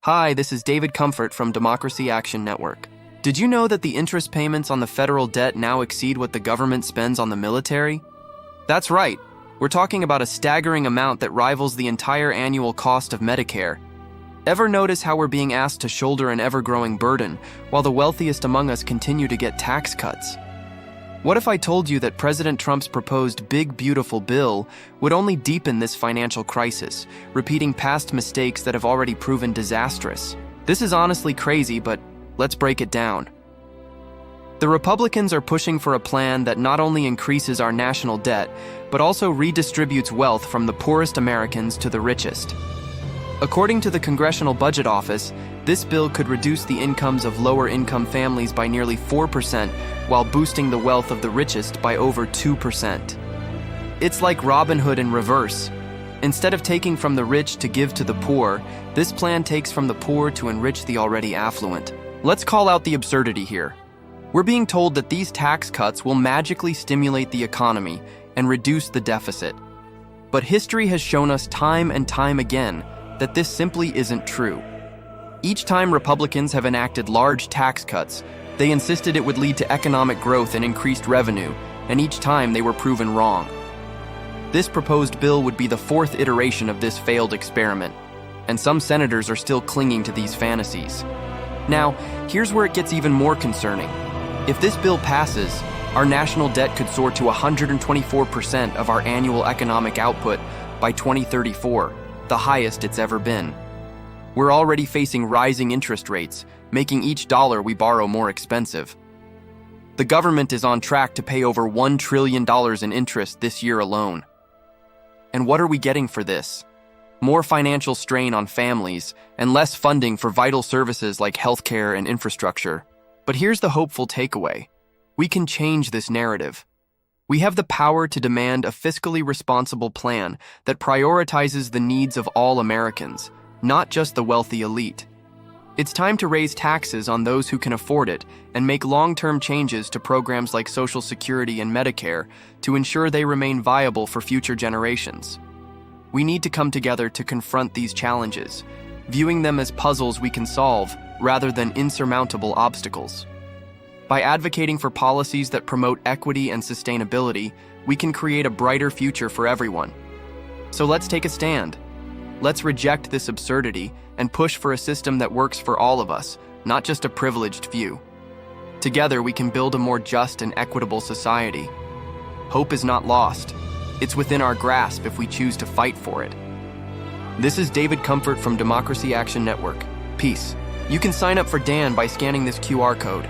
Hi, this is David Comfort from Democracy Action Network. Did you know that the interest payments on the federal debt now exceed what the government spends on the military? That's right. We're talking about a staggering amount that rivals the entire annual cost of Medicare. Ever notice how we're being asked to shoulder an ever-growing burden, while the wealthiest among us continue to get tax cuts? What if I told you that President Trump's proposed Big Beautiful Bill would only deepen this financial crisis, repeating past mistakes that have already proven disastrous? This is honestly crazy, but let's break it down. The Republicans are pushing for a plan that not only increases our national debt, but also redistributes wealth from the poorest Americans to the richest. According to the Congressional Budget Office, this bill could reduce the incomes of lower-income families by nearly 4%, while boosting the wealth of the richest by over 2%. It's like Robin Hood in reverse. Instead of taking from the rich to give to the poor, this plan takes from the poor to enrich the already affluent. Let's call out the absurdity here. We're being told that these tax cuts will magically stimulate the economy and reduce the deficit. But history has shown us time and time again that this simply isn't true. Each time Republicans have enacted large tax cuts, they insisted it would lead to economic growth and increased revenue, and each time they were proven wrong. This proposed bill would be the fourth iteration of this failed experiment, and some senators are still clinging to these fantasies. Now, here's where it gets even more concerning. If this bill passes, our national debt could soar to 124% of our annual economic output by 2034, the highest it's ever been. We're already facing rising interest rates, making each dollar we borrow more expensive. The government is on track to pay over $1 trillion in interest this year alone. And what are we getting for this? More financial strain on families and less funding for vital services like healthcare and infrastructure. But here's the hopeful takeaway. We can change this narrative. We have the power to demand a fiscally responsible plan that prioritizes the needs of all Americans, not just the wealthy elite. It's time to raise taxes on those who can afford it and make long-term changes to programs like Social Security and Medicare to ensure they remain viable for future generations. We need to come together to confront these challenges, viewing them as puzzles we can solve rather than insurmountable obstacles. By advocating for policies that promote equity and sustainability, we can create a brighter future for everyone. So let's take a stand. Let's reject this absurdity and push for a system that works for all of us, not just a privileged few. Together, we can build a more just and equitable society. Hope is not lost. It's within our grasp if we choose to fight for it. This is David Comfort from Democracy Action Network. Peace. You can sign up for Dan by scanning this QR code.